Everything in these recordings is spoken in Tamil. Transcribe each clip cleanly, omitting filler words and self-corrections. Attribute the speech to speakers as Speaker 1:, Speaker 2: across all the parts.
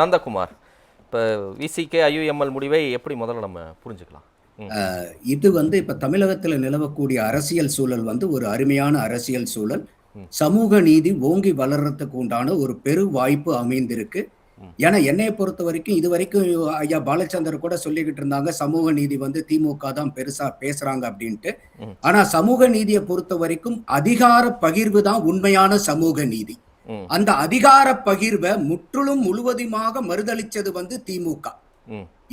Speaker 1: நந்தகுமார், இப்போ விசிகே ஐயுஎம்எல் முடிவை எப்படி முதல்ல நம்ம புரிஞ்சுக்கலாம்?
Speaker 2: இது இப்ப தமிழகத்தில் நிலவக்கூடிய அரசியல் சூழல் ஒரு அருமையான அரசியல் சூழல். சமூக நீதி ஓங்கி வளர்றதுக்கு உண்டான ஒரு பெரு வாய்ப்பு அமைந்திருக்கு. ஏன்னா என்னைய பொறுத்த வரைக்கும் இதுவரைக்கும் ஐயா பாலச்சந்தர் கூட சொல்லிக்கிட்டு இருந்தாங்க சமூக நீதி திமுக தான் பெருசா பேசுறாங்க அப்படின்ட்டு. ஆனா சமூக நீதியை பொறுத்த வரைக்கும் அதிகார பகிர்வு தான் உண்மையான சமூக நீதி. அந்த அதிகார பகிர்வை முற்றிலும் முழுவதுமாக மறுதளிச்சது திமுக.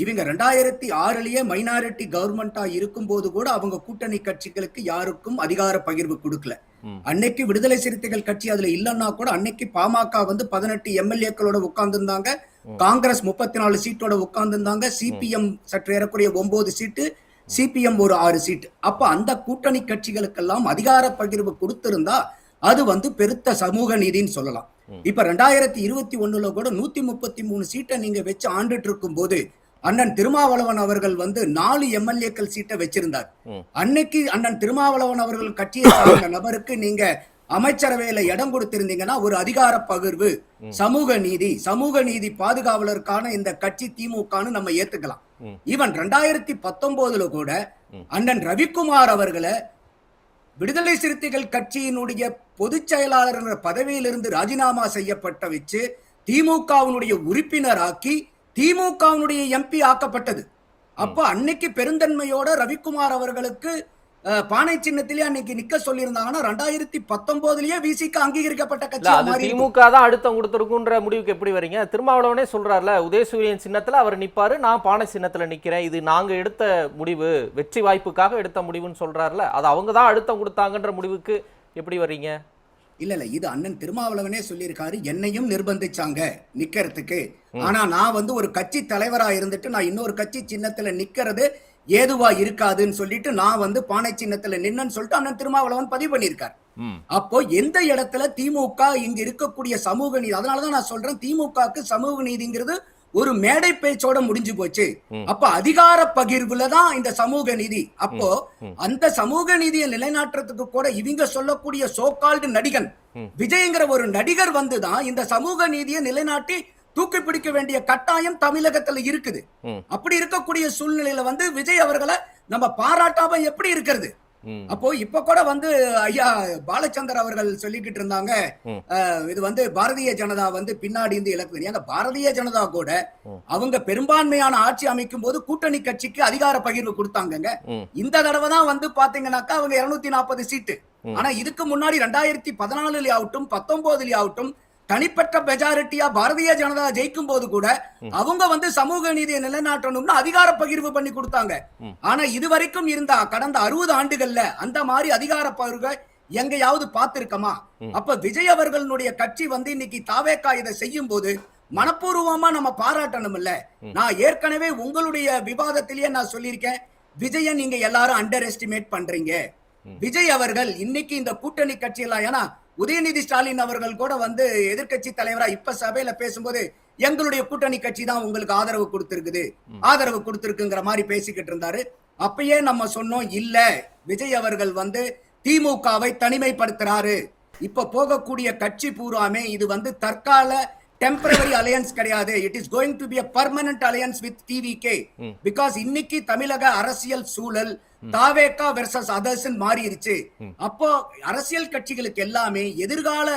Speaker 2: இவங்க 2006லயே மைனாரிட்டி கவர்மெண்டா இருக்கும் போது கூட அவங்க கூட்டணி கட்சிகளுக்கு யாருக்கும் அதிகார பகிர்வு கொடுக்கல. அன்னைக்கு விடுதலை சிறுத்தைகள் கட்சி அதுல இல்லன்னா கூட அன்னைக்கு பாமக 18 எம்எல்ஏக்களோட உட்கார்ந்து இருந்தாங்க, காங்கிரஸ் 34 சீட்டோட உட்கார்ந்து இருந்தாங்க, சிபிஎம் சற்று ஏறக்குறைய 9 சீட்டு, சிபிஎம் ஒரு 6 சீட்டு. அப்ப அந்த கூட்டணி கட்சிகளுக்கெல்லாம் அதிகார பகிர்வு கொடுத்திருந்தா அது பெருத்த சமூக நீதின்னு சொல்லலாம். இப்ப 2021ல கூட 133 சீட்டை நீங்க வச்சு ஆண்டுட்டு இருக்கும் போது அண்ணன் திருமாவளவன் அவர்கள் 4 எம்எல்ஏக்கள் சீட்டை வச்சிருந்தார். அன்னைக்கு அண்ணன் திருமாவளவன் அவர்கள் கட்சியை சார்ந்த நபருக்கு நீங்க அமைச்சரவையில இடம் கொடுத்திருந்தீங்கன்னா ஒரு அதிகார பகிர்வு, சமூக நீதி பாதுகாவலருக்கான இந்த கட்சி திமுகன்னு நம்ம ஏத்துக்கலாம். ஈவன் 2019ல கூட அண்ணன் ரவிக்குமார் அவர்களை விடுதலை சிறுத்தைகள் கட்சியினுடைய பொதுச் செயலாளர் என்ற பதவியிலிருந்து ராஜினாமா செய்யப்பட்ட வச்சு திமுகவினுடைய உறுப்பினராக்கி திமுகவினுடைய எம்பி ஆக்கப்பட்டது. அப்ப அன்னைக்கு பெருந்தன்மையோட ரவிக்குமார் அவர்களுக்கு பானை சின்னத்திலே அன்னைக்கு நிக்க சொல்லியிருந்தாங்கன்னா 2019லயே விசிக்கு அங்கீகரிக்கப்பட்ட கட்சி
Speaker 1: திமுக தான் அழுத்தம் கொடுத்திருக்குன்ற முடிவுக்கு எப்படி வரீங்க? திருமாவளவனே சொல்றாருல, உதயசூரியன் சின்னத்துல அவர் நிப்பாரு, நான் பானை சின்னத்துல நிக்கிறேன், இது நாங்க எடுத்த முடிவு, வெற்றி வாய்ப்புக்காக எடுத்த முடிவுன்னு சொல்றாருல, அது அவங்க தான் அழுத்தம் கொடுத்தாங்கன்ற முடிவுக்கு எப்படி வர்றீங்க?
Speaker 2: இல்ல இது அண்ணன் திருமாவளவனே சொல்லியிருக்காரு, என்னையும் நிர்பந்திச்சாங்க நிக்கிறதுக்கு. ஆனா நான் ஒரு கட்சி தலைவரா இருந்துட்டு நான் இன்னொரு கட்சி சின்னத்துல நிக்கிறது ஏதுவா இருக்காதுன்னு சொல்லிட்டு நான் பானை சின்னத்துல நின்னு சொல்லிட்டு அண்ணன் திருமாவளவன் பதிவு பண்ணியிருக்காரு. அப்போ எந்த இடத்துல திமுக இங்க இருக்கக்கூடிய சமூக நீதி, அதனாலதான் நான் சொல்றேன் திமுகக்கு சமூக நீதிங்கிறது ஒரு மேடை பேச்சோட முடிஞ்சு போச்சு. அப்ப அதிகார பகிர்வுலதான் இந்த சமூக நீதி. அப்போ அந்த சமூக நீதியை நிலைநாட்டுறதுக்கு கூட இவங்க சொல்லக்கூடிய சோகால்டு நடிகன் விஜய்ங்கிற ஒரு நடிகர் தான் இந்த சமூக நீதியை நிலைநாட்டி தூக்கி பிடிக்க வேண்டிய கட்டாயம் தமிழகத்துல இருக்குது. அப்படி இருக்கக்கூடிய சூழ்நிலையில விஜய் அவர்களை நம்ம பாராட்டாம எப்படி இருக்கிறது? அப்போ இப்ப கூட ஐயா பாலச்சந்தர் அவர்கள் சொல்லிக்கிட்டு இருந்தாங்க, இது பாரதிய ஜனதா பின்னாடி இருந்து இலக்கு. ஏங்க பாரதிய ஜனதா கூட அவங்க பெரும்பான்மையான ஆட்சி அமைக்கும் போது கூட்டணி கட்சிக்கு அதிகார பகிர்வு கொடுத்தாங்க. இந்த தடவை தான் பாத்தீங்கன்னாக்கா அவங்க 240 சீட்டு. ஆனா இதுக்கு முன்னாடி 2014 ஆகட்டும் 19 ஆகட்டும் தனிப்பட்ட மெஜாரிட்டியா பாரதிய ஜனதா ஜெயிக்கும் போது கூட அவங்க சமூக நீதியை நிலைநாட்டணும்னு அதிகார பகிர்வு பண்ணி கொடுத்தாங்க. ஆனா இதுவரைக்கும் இருந்தா கடந்த 60 ஆண்டுகள்ல அந்த மாதிரி அதிகார பகிர்வை எங்கேயாவது பார்த்திருக்கமா? அப்ப விஜய் அவர்களுடைய கட்சி இன்னைக்கு தாவேக்கா இதை செய்யும் போது மனப்பூர்வமா நம்ம பாராட்டணும் இல்ல? நான் ஏற்கனவே உங்களுடைய விவாதத்திலேயே நான் சொல்லியிருக்கேன், விஜய நீங்க எல்லாரும் அண்டர் எஸ்டிமேட் பண்றீங்க. விஜய் அவர்கள் இன்னைக்கு இந்த கூட்டணி கட்சியெல்லாம், ஏன்னா உதயநிதி ஸ்டாலின் அவர்கள் கூட எதிர்கட்சி தலைவரா இப்ப சபையில பேசும்போது எங்களுடைய கூட்டணி கட்சி தான் உங்களுக்கு ஆதரவு கொடுத்திருக்குங்கிற மாதிரி பேசிக்கிட்டு இருந்தாரு. அப்பயே நம்ம சொன்னோம், இல்ல விஜய் அவர்கள் திமுகவை தனிமைப்படுத்துறாரு. இப்ப போகக்கூடிய கட்சி பூராமே இது தற்கால டெம்பரரி அலையன்ஸ் கிடையாது, it is going to be a permanent alliance with TVK. Because இன்னைக்கு தமிழக அரசியல் சூழல் தாவேகா வெர்சஸ் அதர்ஸ் மாறிடுச்சு. அப்போ அரசியல் கட்சிகளுக்கு எல்லாமே எதிர்கால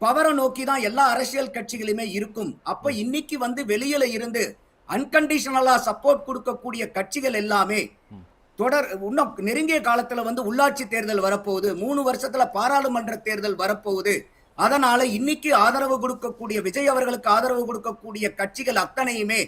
Speaker 2: பவரை நோக்கி தான் எல்லா அரசியல் கட்சிகளுமே இருக்கும். அப்ப இன்னைக்கு வெளியில இருந்து அன்கண்டிஷனலா சப்போர்ட் கொடுக்கக்கூடிய கட்சிகள் எல்லாமே இன்னும் நெருங்கிய காலத்துல உள்ளாட்சி தேர்தல் வரப்போகுது, 3 வருஷத்துல பாராளுமன்ற தேர்தல் வரப்போகுது. அதனால இன்னைக்கு ஆதரவு கொடுக்கக்கூடிய விஜய் அவர்களுக்கு ஆதரவு கொடுக்கக்கூடிய கட்சிகள் அத்தனையுமே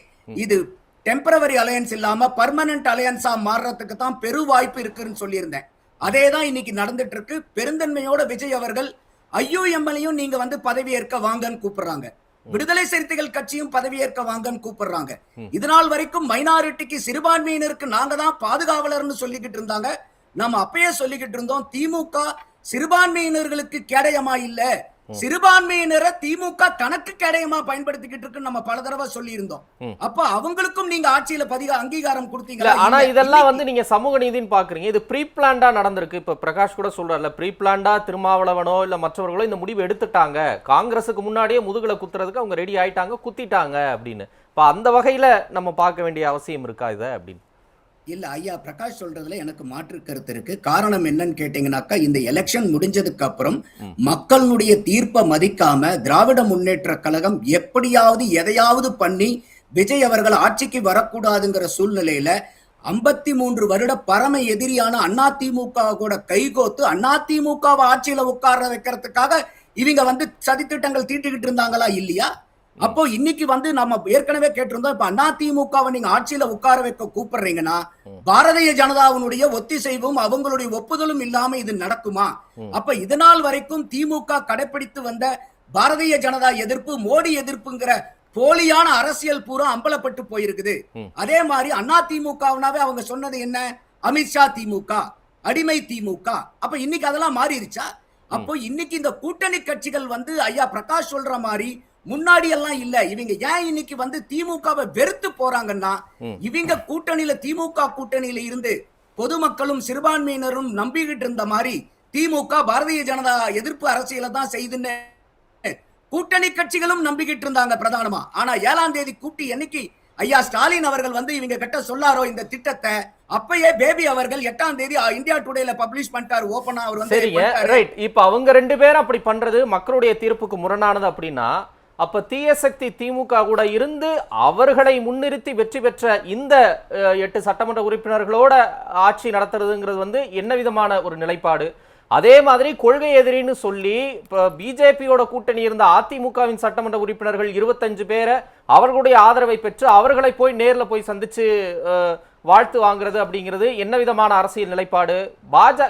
Speaker 2: இது டெம்பரவரி அலையன்ஸ் இல்லாம பர்மனன்ட் அலையன்ஸா மாறுறதுக்கு தான் பெரு வாய்ப்பு இருக்குன்னு சொல்லியிருந்தேன். அதே தான் இன்னைக்கு நடந்துட்டு இருக்கு. பெருந்தன்மையோட விஜய் அவர்கள் ஐயுஎம்எல்லையும் நீங்க பதவியேற்க வாங்கன்னு கூப்பிடுறாங்க, விடுதலை சிறுத்தைகள் கட்சியும் பதவியேற்க வாங்கன்னு கூப்பிடுறாங்க. இதனால் வரைக்கும் மைனாரிட்டிக்கு சிறுபான்மையினருக்கு நாங்க தான் பாதுகாவலர்னு சொல்லிக்கிட்டு இருந்தாங்க. நம்ம அப்பயே சொல்லிக்கிட்டு இருந்தோம், திமுக சிறுபான்மையினர்களுக்கு கேடயமா இல்ல, சிறுபான்மையினரை திமுக தனக்கு கேடயமா பயன்படுத்திக்கிட்டு இருக்கு நம்ம பல தடவை சொல்லி இருந்தோம். அப்ப அவங்களுக்கும் நீங்க ஆட்சியில அங்கீகாரம் கொடுத்தீங்களா?
Speaker 1: ஆனா இதெல்லாம் வந்து நீங்க சமூக நீதின்னு பாக்குறீங்க, இது ப்ரீ பிளான்டா நடந்திருக்கு. இப்ப பிரகாஷ் கூட சொல்றாருல, ப்ரீ பிளான்டா திருமாவளவனோ இல்ல மற்றவர்களோ இந்த முடிவு எடுத்துட்டாங்க, காங்கிரஸுக்கு முன்னாடியே முதுகுல குத்துறதுக்கு அவங்க ரெடி ஆயிட்டாங்க, குத்திட்டாங்க அப்படின்னு. இப்ப அந்த வகையில நம்ம பார்க்க வேண்டிய அவசியம் இருக்கா இத அப்படின்னு?
Speaker 2: இல்ல ஐயா, பிரகாஷ் சொல்றதுல எனக்கு மாற்று கருத்து இருக்கு. காரணம் என்னன்னு கேட்டீங்கன்னாக்கா, இந்த எலெக்ஷன் முடிஞ்சதுக்கு அப்புறம் மக்களுடைய தீர்ப்பை மதிக்காம திராவிட முன்னேற்ற கழகம் எப்படியாவது எதையாவது பண்ணி விஜய் அவர்கள் ஆட்சிக்கு வரக்கூடாதுங்கிற சூழ்நிலையில 53 வருட பரம எதிரியான அதிமுக கூட கைகோத்து அதிமுகவை ஆட்சியில உட்கார வைக்கிறதுக்காக இவங்க வந்து சதித்திட்டங்கள் தீட்டிக்கிட்டு இருந்தாங்களா இல்லையா? அப்போ இன்னைக்கு வந்து நம்ம ஏற்கனவே கேட்டிருந்தோம், இப்ப அதிமுகவை நீங்க ஆட்சியில உட்கார வைக்க கூப்பிடுறீங்கன்னா பாரதிய ஜனதாவினுடைய ஒத்திசைவும் அவங்களுடைய ஒப்புதலும் இல்லாம இது நடக்குமா? அப்ப இதனால் வரைக்கும் திமுக கடைபிடித்து வந்த பாரதிய ஜனதா எதிர்ப்பு, மோடி எதிர்ப்புங்கிற போலியான அரசியல் பூரா அம்பலப்பட்டு போயிருக்குது. அதே மாதிரி அதிமுகவினாவே அவங்க சொன்னது என்ன? அமித்ஷா திமுக, அடிமை திமுக. அப்ப இன்னைக்கு அதெல்லாம் மாறிடுச்சா? அப்போ இன்னைக்கு இந்த கூட்டணி கட்சிகள் வந்து ஐயா பிரகாஷ் சொல்ற மாதிரி முன்னாடி எல்லாம் இல்ல. இவங்க ஏன் இன்னைக்கு வந்து திமுகவை வெறுத்து போறாங்கன்னா, இவங்க கூட்டணியில திமுக கூட்டணியில இருந்து பொதுமக்களும் சிறுபான்மையினரும் நம்பிக்கிட்டு இருந்த மாதிரி திமுக பாரதிய ஜனதா எதிர்ப்பு அரசியலை தான் செய்துன்னு கூட்டணி கட்சிகளும் நம்பிக்கிட்டு இருந்தாங்க பிரதானமா. ஆனா 7ஆம் தேதி கூட்டி என்னைக்கு ஐயா ஸ்டாலின் அவர்கள் வந்து இவங்க கிட்ட சொல்லாரோ இந்த திட்டத்தை, அப்பயே பேபி அவர்கள் 8ஆம் தேதி இந்தியா டுடேல பப்ளிஷ் பண்ணிட்டாரு ஓபனா. அவர் வந்து
Speaker 1: சரிங்க, ரைட். இப்ப அவங்க ரெண்டு பேரும் அப்படி பண்றது மக்களுடைய தீர்ப்புக்கு முரணானது அப்படின்னா, அப்ப தீய சக்தி திமுக கூட இருந்து அவர்களை முன்னிறுத்தி வெற்றி பெற்ற இந்த 8 சட்டமன்ற உறுப்பினர்களோட ஆட்சி நடத்துறதுங்கிறது வந்து என்ன விதமான ஒரு நிலைப்பாடு? அதே மாதிரி கொள்கை எதிரின்னு சொல்லி இப்ப பிஜேபியோட கூட்டணி இருந்த அதிமுகவின் சட்டமன்ற உறுப்பினர்கள் 25 பேரை அவர்களுடைய ஆதரவை பெற்று அவர்களை போய் நேர்ல போய் சந்திச்சு வாழ்த்து வாங்குறது அப்படிங்கிறது என்ன விதமான அரசியல் நிலைப்பாடு?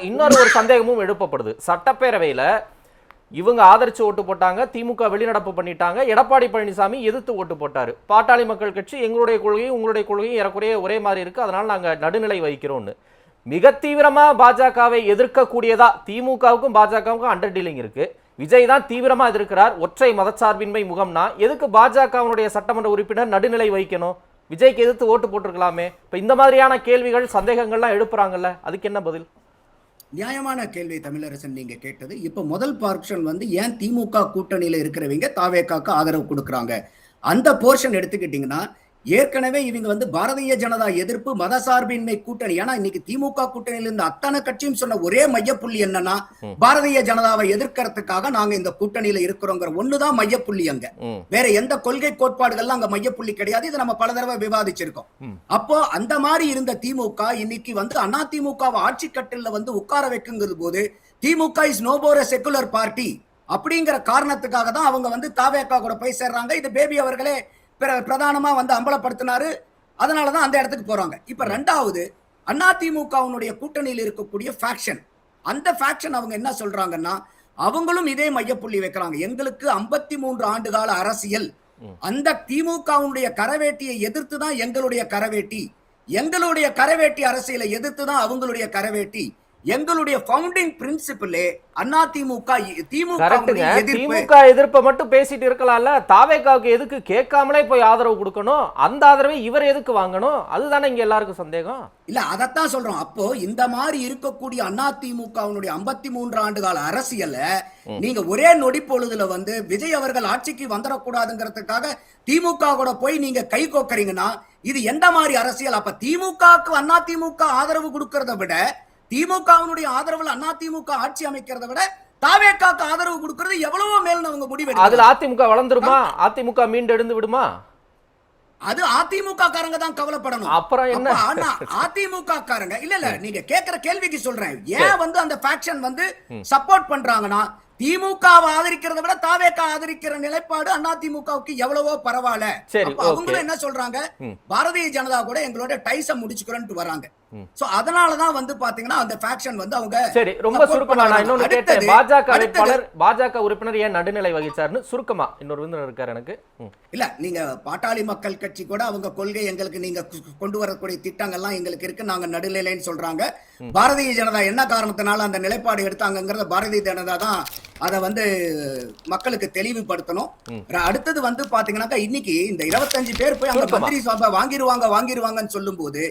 Speaker 1: இன்னொரு ஒரு சந்தேகமும் எழுப்பப்படுது. சட்டப்பேரவையில இவங்க ஆதரிச்சு ஓட்டு போட்டாங்க, திமுக வெளிநடப்பு பண்ணிட்டாங்க, எடப்பாடி பழனிசாமி எதிர்த்து ஓட்டு போட்டாரு. பாட்டாளி மக்கள் கட்சி எங்களுடைய கொள்கையும் உங்களுடைய கொள்கையும் ஏறக்குறைய ஒரே மாதிரி இருக்கு, அதனால நாங்க நடுநிலை வகிக்கிறோம்னு மிக தீவிரமா பாஜகவை எதிர்க்கக்கூடியதா திமுகவுக்கும் பாஜகவுக்கும் அண்டர் டீலிங் இருக்கு. விஜய் தான் தீவிரமா எதிர்க்கிறார். ஒற்றை மதச்சார்பின்மை முகம்னா எதுக்கு பாஜகவுடைய சட்டமன்ற உறுப்பினர் நடுநிலை வகிக்கணும்? விஜய்க்கு எதிர்த்து ஓட்டு போட்டிருக்கலாமே. இப்ப இந்த மாதிரியான கேள்விகள் சந்தேகங்கள்லாம் எழுப்புறாங்கல்ல, அதுக்கு என்ன பதில்?
Speaker 2: நியாயமான கேள்வி தமிழரசன் நீங்க கேட்டது. இப்ப முதல் போர்ஷன் வந்து ஏன் திமுக கூட்டணியில இருக்கிறவங்க தாவேக்காக்கு ஆதரவு கொடுக்கறாங்க அந்த போர்ஷன் எடுத்துக்கிட்டீங்கன்னா, ஏற்கனவே இவங்க வந்து பாரதிய ஜனதா எதிர்ப்பு மதசார்பின்மை கூட்டணி. ஏன்னா இன்னைக்கு திமுக கூட்டணியில இருந்து அத்தனை கட்சியும் சொன்ன ஒரே மையப்புள்ளி என்னன்னா, பாரதிய ஜனதாவை எதிர்க்கிறதுக்காக நாங்க இந்த கூட்டணியில இருக்கிறோங்கிற ஒண்ணுதான் மையப்புள்ளி. அங்க வேற எந்த கொள்கை கோட்பாடுகள்லாம் அங்க மையப்புள்ளி கிடையாது. இதை நம்ம பல தடவை விவாதிச்சிருக்கோம். அப்போ அந்த மாதிரி இருந்த திமுக இன்னைக்கு வந்து அதிமுகவை ஆட்சி கட்டில வந்து உட்கார வைக்குங்கிறது போது DMK is no more a secular party அப்படிங்கிற காரணத்துக்காக தான் அவங்க வந்து தாவேக்கா கூட போய் சேர்றாங்க. இது பேபி அவர்களே பிரதானமா வந்து அம்பலப்படுத்தினாரு. அதனாலதான் அந்த இடத்துக்கு போறாங்க. இப்ப ரெண்டாவது அதிமுகவுடைய கூட்டணியில் இருக்கக்கூடிய ஃபேக்ஷன், அந்த ஃபேக்ஷன் அவங்க என்ன சொல்றாங்கன்னா, அவங்களும் இதே மையப்புள்ளி வைக்கிறாங்க. எங்களுக்கு 53 ஆண்டு கால அரசியல், அந்த திமுகவுடைய கரவேட்டியை எதிர்த்து தான் எங்களுடைய கரவேட்டி, எங்களுடைய கரவேட்டி அரசியலை எதிர்த்து தான் அவங்களுடைய கரவேட்டி. எங்களுடைய ஃபவுண்டிங் பிரின்சிபிளே அதிமுக
Speaker 1: திமுக எதிர்ப்பை மட்டும் பேசிட்டு இருக்கலாம்ல, தாவேக்காவுக்கு எதுக்கு கேட்காமலே போய் ஆதரவு கொடுக்கணும்? அந்த ஆதரவை இவர் எதுக்கு வாங்கணும்? அதுதானே இங்க எல்லாருக்கும் சந்தேகம்.
Speaker 2: இல்ல அதத்தான் சொல்றோம். அப்போ இந்த மாதிரி இருக்கக்கூடிய அதிமுகவுடைய 53 ஆண்டு கால அரசியல நீங்க ஒரே நொடி பொழுதுல வந்து விஜய் அவர்கள் ஆட்சிக்கு வந்துடக்கூடாதுங்கிறதுக்காக திமுக கூட போய் நீங்க கை கோக்கறீங்கன்னா இது எந்த மாதிரி அரசியல்? அப்ப திமுகவுக்கு அதிமுக ஆதரவு கொடுக்கறத விட, திமுகவினுடைய ஆதரவுல அதிமுக ஆட்சி அமைக்கிறத விட தாவேக்காக்கு ஆதரவு கொடுக்கிறது எவ்வளவோ மேல் அவங்க முடிவு.
Speaker 1: அதுல அதிமுக வளர்ந்துருமா? அதிமுக மீண்டு எழுந்து விடுமா?
Speaker 2: அது அதிமுக காரங்க தான் கவலைப்படணும்.
Speaker 1: அப்புறம் என்ன?
Speaker 2: அதிமுக காரங்க இல்ல நீங்க கேக்குற கேள்விக்கு சொல்றேன். ஏன் வந்து அந்த ஃபேக்ஷன் வந்து சப்போர்ட் பண்றாங்கன்னா, திமுகவை ஆதரிக்கிறத விட தாவேக்கா ஆதரிக்கிற நிலைப்பாடு அதிமுகவுக்கு எவ்வளவோ பரவாயில்ல. அவங்களும் என்ன சொல்றாங்க, பாரதிய ஜனதா கூட எங்களோட டைஸ முடிச்சுக்கிறோம்னு வராங்க. சோ அதனாலதான் வந்து பாத்தீங்கன்னா அந்த ஃபேக்ஷன் வந்து அவங்க.
Speaker 1: சரி, ரொம்ப சுருக்கமா நான் இன்னொன்னு கேட்டேன். பாஜக உறுப்பினர் ஏன் நடுநிலை வகிச்சாருன்னு சுருக்கமா இன்னொரு விருந்தினர் இருக்காரு எனக்கு.
Speaker 2: இல்ல நீங்க பாட்டாளி மக்கள் கட்சி கூட அவங்க கொள்கை எங்களுக்கு நீங்க கொண்டு வரக்கூடிய திட்டங்கள்லாம் எங்களுக்கு இருக்கு, நாங்க நடுநிலைன்னு சொல்றாங்க. பாரதிய ஜனதா என்ன காரணத்தினால அந்த நிலைப்பாடு எடுத்தாங்கிறத பாரதிய ஜனதா தான் அதை வந்து மக்களுக்கு தெளிவுபடுத்தணும். அடுத்தது வந்து பாத்தீங்கன்னாக்கா இன்னைக்கு இந்த 25 பேர் போய் அங்க மந்திரி சபை வாங்கிருவாங்கன்னு சொல்லும் போது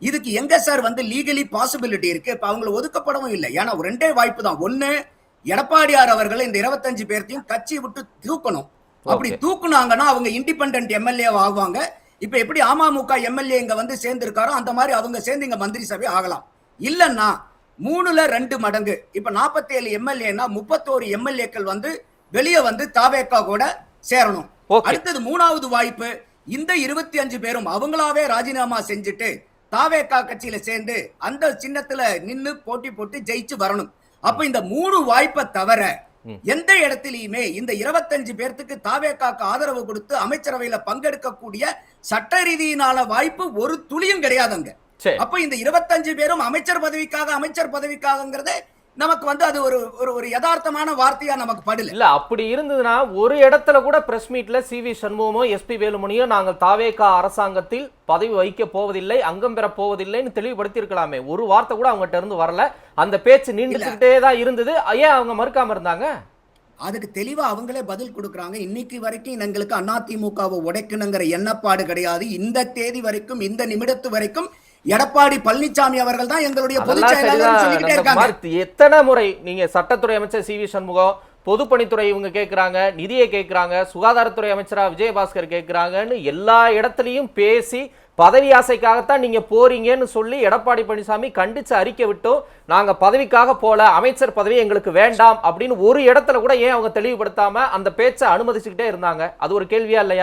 Speaker 2: இதுக்கு எங்க சார் வந்து லீகலி பாசிபிலிட்டி இருக்கு? இப்ப அவங்களை ஒதுக்கப்படவும் இல்லை. ஏன்னா ரெண்டே வாய்ப்பு தான். ஒண்ணு, எடப்பாடியார் அவர்களை இந்த 25 பேர்த்தையும் கட்சி விட்டு தூக்கணும். அப்படி தூக்குனாங்கன்னா அவங்க இண்டிபெண்டன்ட் எம்எல்ஏ ஆகுவாங்க. இப்ப எப்படி அமமுக எம்எல்ஏ இங்க வந்து சேர்ந்து இருக்காரோ அந்த மாதிரி அவங்க சேர்ந்து இங்க மந்திரி சபை ஆகலாம். இல்லன்னா 3ல 2 மடங்கு, இப்ப 47 எம்எல்ஏனா 31 எம்எல்ஏக்கள் வந்து வெளியே வந்து தாவேக்கா கூட சேரணும். அடுத்தது 3வது வாய்ப்பு, இந்த 25 பேரும் அவங்களாவே ராஜினாமா செஞ்சுட்டு தாவேக்கா கட்சியில சேர்ந்து அந்த சின்னத்துல நின்னு போட்டி போட்டு ஜெயிச்சு வரணும். அப்ப இந்த 3 வாய்ப்பை தவிர எந்த இடத்திலையுமே இந்த 25 பேர்த்துக்கு தாவேக்காக்கு ஆதரவு கொடுத்து அமைச்சரவையில பங்கெடுக்கக்கூடிய சட்ட ரீதியினால வாய்ப்பு ஒரு துளியும் கிடையாதுங்க. அப்ப இந்த 25 பேரும் அமைச்சர் பதவிக்காகங்கிறதே நமக்கு வந்து அது ஒரு யதார்த்தமான வார்த்தையா நமக்கு படல.
Speaker 1: இல்ல அப்படி இருந்ததுன்னா ஒரு இடத்துல கூட பிரஸ் மீட்ல சிவி சண்முகமோ எஸ்பி வேலுமணியோ நாங்கள் தாவேகா அரசாங்கத்தில் பதவி வகிக்க போவதில்லை, அங்கம் பெற போவதில்லைன்னு தெளிவுபடுத்தி இருக்கலாமே. ஒரு வார்த்தை கூட அவங்ககிட்ட இருந்து வரல. அந்த பேச்சு நீண்டுகிட்டே தான் இருந்தது. ஏன் அவங்க மறுக்காம இருந்தாங்க?
Speaker 2: அதுக்கு தெளிவா அவங்களே பதில் கொடுக்கறாங்க. இன்னைக்கு வரைக்கும் எங்களுக்கு அதிமுகவை உடைக்கணுங்கிற எண்ணப்பாடு கிடையாது. இந்த தேதி வரைக்கும், இந்த நிமிடத்து வரைக்கும் எடப்பாடி பழனிசாமி அவர்கள் தான் எங்களுடைய பொதுச் செயலாளர் சொல்லிட்டே இருக்காங்க.
Speaker 1: எத்தனை முறை நீங்க சட்டத்துறை அமைச்சர் சிவி சண்முகம், பொதுப்பணித்துறை இவங்க கேட்கிறாங்க, நிதியை கேட்கிறாங்க, சுகாதாரத்துறை அமைச்சரா விஜயபாஸ்கர் கேட்கிறாங்கன்னு எல்லா இடத்துலையும் பேசி பதவி ஆசைக்காகத்தான் நீங்க போறீங்கன்னு சொல்லி எடப்பாடி பழனிசாமி கண்டிச்சு அறிக்கை விட்டோம். நாங்க பதவிக்காக போல, அமைச்சர் பதவி எங்களுக்கு வேண்டாம் அப்படின்னு ஒரு இடத்துல கூட ஏன் அவங்க தெளிவுபடுத்தாம அந்த பேச்சை அனுமதிச்சுக்கிட்டே இருந்தாங்க? அது ஒரு கேள்வியா இல்லையா?